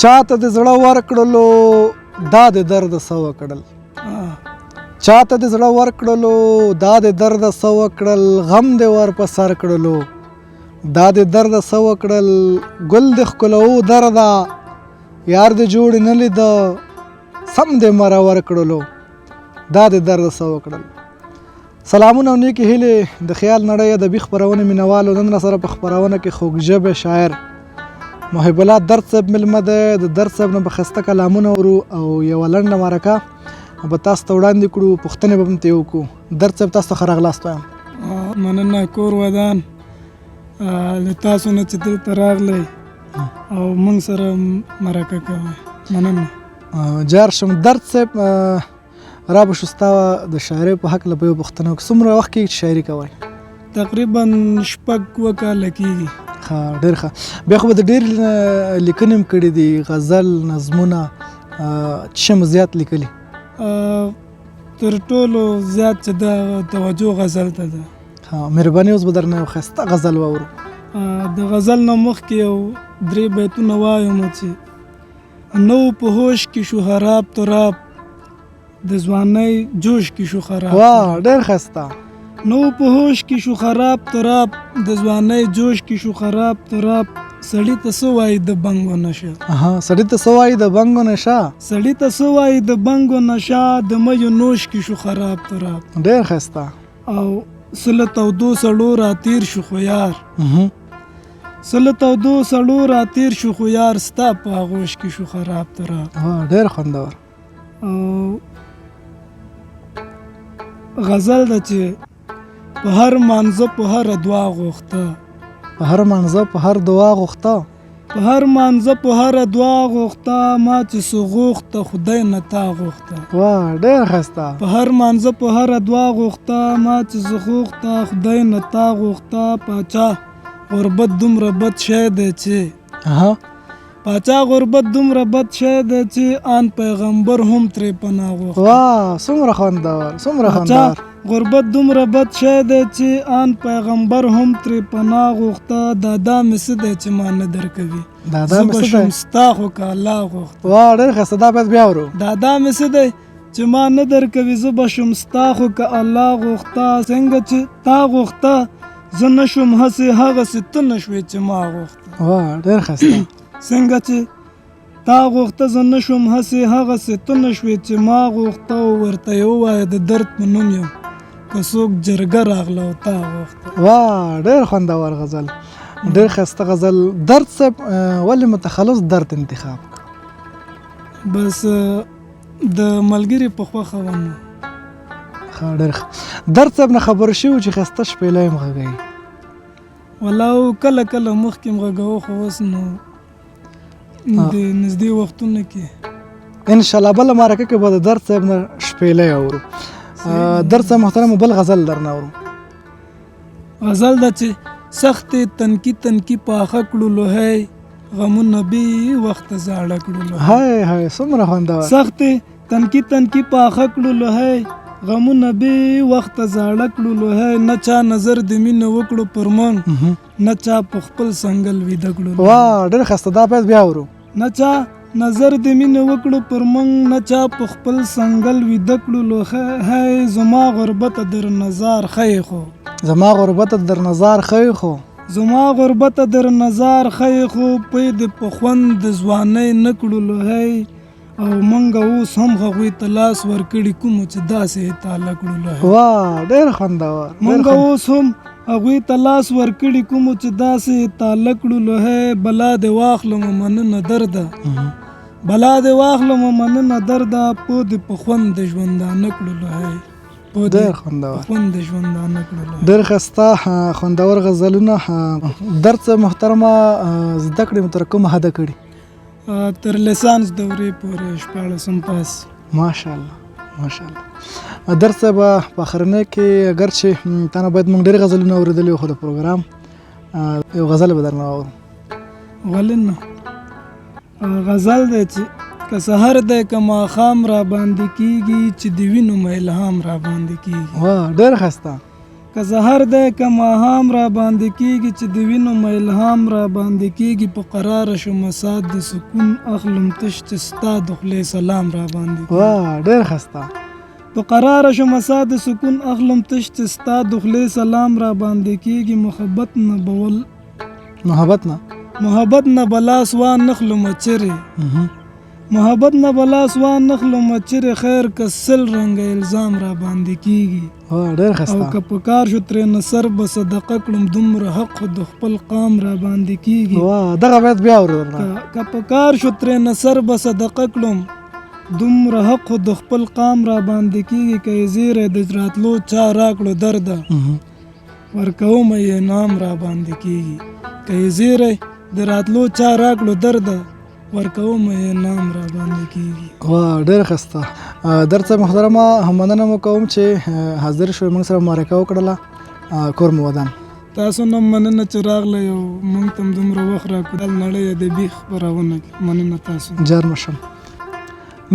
چاته د زړه ورکړلو دا د درد څه وکړل چاته د زړه ورکړلو دا د درد څه وکړل غم دې ور په سر کړلو دا د درد څه وکړل ګل د ښکلو درده یار دې جوړ نه لیده سم دې مره ورکړلو دا د درد څه وکړل. سلامونه او نیکې هیلې د خیال نړۍ ادبي خپرونې مینوالو. نن راسره په خپرونه کې خوږ ژبې شاعر محب الله درد صاحب مېلمه دی. د درد صاحب نه به ښایسته کلامونه اورو او یوه لنډه مرکه به تاسو ته وړاندې کړو، پوښتنې به هم ترې وکړو. درد صاحب تاسو ته ښه راغلاست وایم. مننه کور ودان له تاسو نه چې دلته راغلی او موږ سره مرکه کوئ. مننه. جار شم. درد صاحب را به شو ستا د شاعرۍ په هکله به یو پوښتنه وکړو. څومره وخت کېږي چې شاعري کوئ؟ تقریبا 6 کاله کېږي. ښه، ډېر ښه. بیا خو به د ډېر لیکنې هم کړي دي، غزل، نظمونه، څه مو زیات لیکلي؟ تر ټولو زیات چې د توجه غزل ته ده. مهرباني اوس به درنه یو ښایسته غزل واورو. د غزل نه مخکې یو 3 بیتونه وایم چې نو په هوش کې شو خراب تراب د ځوانۍ جوش کې شو خراب. واه، ډېر ښایسته. نو په هوش کې شو خراب تراب د ځوانۍ جوش کې شو خراب تراب سړی ته څه وایي د بنګو نشه. سړی ته څه وایي د بنګو نشه. سړی ته څه وایي د بنګو نشه د میو نوش کې شو خراب تراب. ډېر ښایسته. او سله تودو سړو را تیر شو خو یار سله تودو سړو را تیر شو خو یار ستا په آغوش کې شو خراب تراب. ډېر خوندور. او غزل ده چې په هر مانزه په هر دعا غوښته په هر مانزه په هر دعا غوښته په هر مانزه په هر دعا غوښته ما چې څه غوښته خدای نه تا غوښته. واه، ډېر ښایسته. په هر مانزه په هر دعا غوښته ما چې څه غوښته خدای نه تا غوښته. پاچا غربت دومره بد شی دی چې پاچا غربت دومره بد شی دی چې آن پیغمبر هم ترې پناه غوښته. واه، څومره خوندور، څومره خوندور. غربت دومره بد شی دی چې آن پیغمبر هم ترې پناه غوښته. دادا مې څه دی چې ما نه درکوي دادا مې څه دی شم ستا خو که الله غوښته. واه، ډېر ښایسته. دا باید بیا ورو. دادا مې څه دی چې ما نه درکوي زه به شم ستا خو که الله غوښته. څنګه چې تا غوښته زه نه شوم هسې هغسې ته نه شوې چې ما غوښته. واه، ډېر ښایسته. څنګه چې تا غوښته زه نه شوم هسې هغسې ته نه شوې چې ما غوښته. ورته یې ووایه د درد په نوم یم که څوک جرګه راغله او تا غوښته. واه، ډېر خوندور غزل، ډېر ښایسته غزل. درد صاحب ولې متخلص درد انتخاب کړ؟ بس د ملګري په خوښه ونه. ښه، ډېر ښه. درد صاحب نه خبر شوي چې ښایسته شپېلی یم غږوي. ولاو کله کله مخکې م غږوه خو اوس نو د نږدې وختونو کې انشاءالله بله مرکه کې به د درد صاحب نه شپېلی اورو. درد صاحب محترم بل غزل درنه اورو. غزل ده چې سختې تنکي تنکي پاخه کړو لوهی غمونه بې وخته زاړه کړو لوهی. هی هی، څومره خوندور. سختې تنکي تنکي پاخه کړو لوهی غمونه بې وخته زاړه کړو لوهی. نه چا نظر د مینه وکړو پر موږ نه چا په خپل سنګل ویده کړو. واه، ډېر ښایسته. دا باید بیا اورو. نه چا نظر د مینه وکړو پر موږ نه چا په خپل سنګل ویده کړو لوهی. زما غربت در نظر خی خو زما غربت در نظر خی خو زما غربت در نظر خی خو پی د په خوند د ځوانۍ نه کړو لوهی. او منګه اوس هم هغوی ته لاس ورکړي کومو چې داسې تاله کړو لوهی. واه، ډېر خوندور. منګه اوس هم هغوی ته لاس ورکړي کومو چې داسې تاله کړو لوهی. بلا دې واخلم مننه درده بلا دې واخلم مننه درده پو دې په خوند د ژوندانه کړو لوهی. ډېر خوندور. خوند د ژوندانه کړو لوهی. ډېر ښایسته خوندور غزلونه. درد صاحب محترمه زده کړې مو تر کومه حده کړي؟ تر لیسانس دورې پورې 14 پاس. ماشاءالله ماشاءالله. درد صاحب په آخرنۍ کې اگر چې تا نه باید موږ ډېر غزلونه اورېدلي خو د پروګرام یو غزل به درنه واورو. ولې نه. غزل دی چې که سحر دی که ماښام را باندې کېږي چې د وینو مې الهام را باندې کېږي. واه، ډېر ښایسته. که زهر دی که ماهام را باندې کېږي چې د وینو مې الهام را باندې کېږي په قراره شومه سات د سکون اخلم تش چې ستا د خولې سلام را باندې کېږي. واه ډېر ښایسته. په قراره شومه سات د سکون اخلم تش چې ستا د خولې سلام را باندې کېږي. محبت نه بلاس وان نخلم چرې محبت نه بلاس وان نخلم چرې خیر که سل رنګه الزام را باندې کېږي. واه ډېر ښایسته. او که په کار شو ترې نصر به صدقه کړم دومره حق خو د خپل قام را باندې کېږي. واه دغه بیت بیا اورو. که په کار شو ترې نصر به صدقه کړم دومره حق خو د خپل قام را باندې کېږي. که یې زیری د راتلو چا راکړو درده ورکومه یې انعام را باندې کېږي. که یې زیری د راتلو چا راکړو درده ورکومه یې انعام را باندې کېږي. واه ډېر ښایسته. درته محترمه مننه مو کوم چې حاضر شوئ موږ سره مرکه وکړله. کور مو ودان. تاسو نه مننه چې راغلی او موږ ته هم دومره وخت راکړو. نړۍ ادبي خپرونه کې مننه تاسو. جار مشم.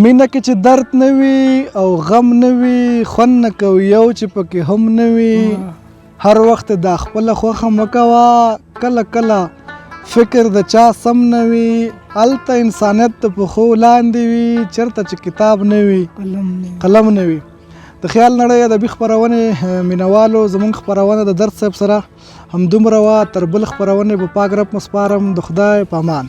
مینه کې چې درد نه وي او غم نه وي خوند نه کوي یو چې پکې هم نه وي. هر وخت دا خپله خوښه مه کوه کله کله فکر د چا سم نه وي. هلته انسانیت د پښو لاندې وي چېرته چې کتاب نه وي قلم نه وي. د خیال نړۍ ادبي خپرونې مینوالو زموږ خپرونه د درد صاحب سره همدومره وه. تر بل خپرونې په پاک رب مسپارم. د خدای په امان.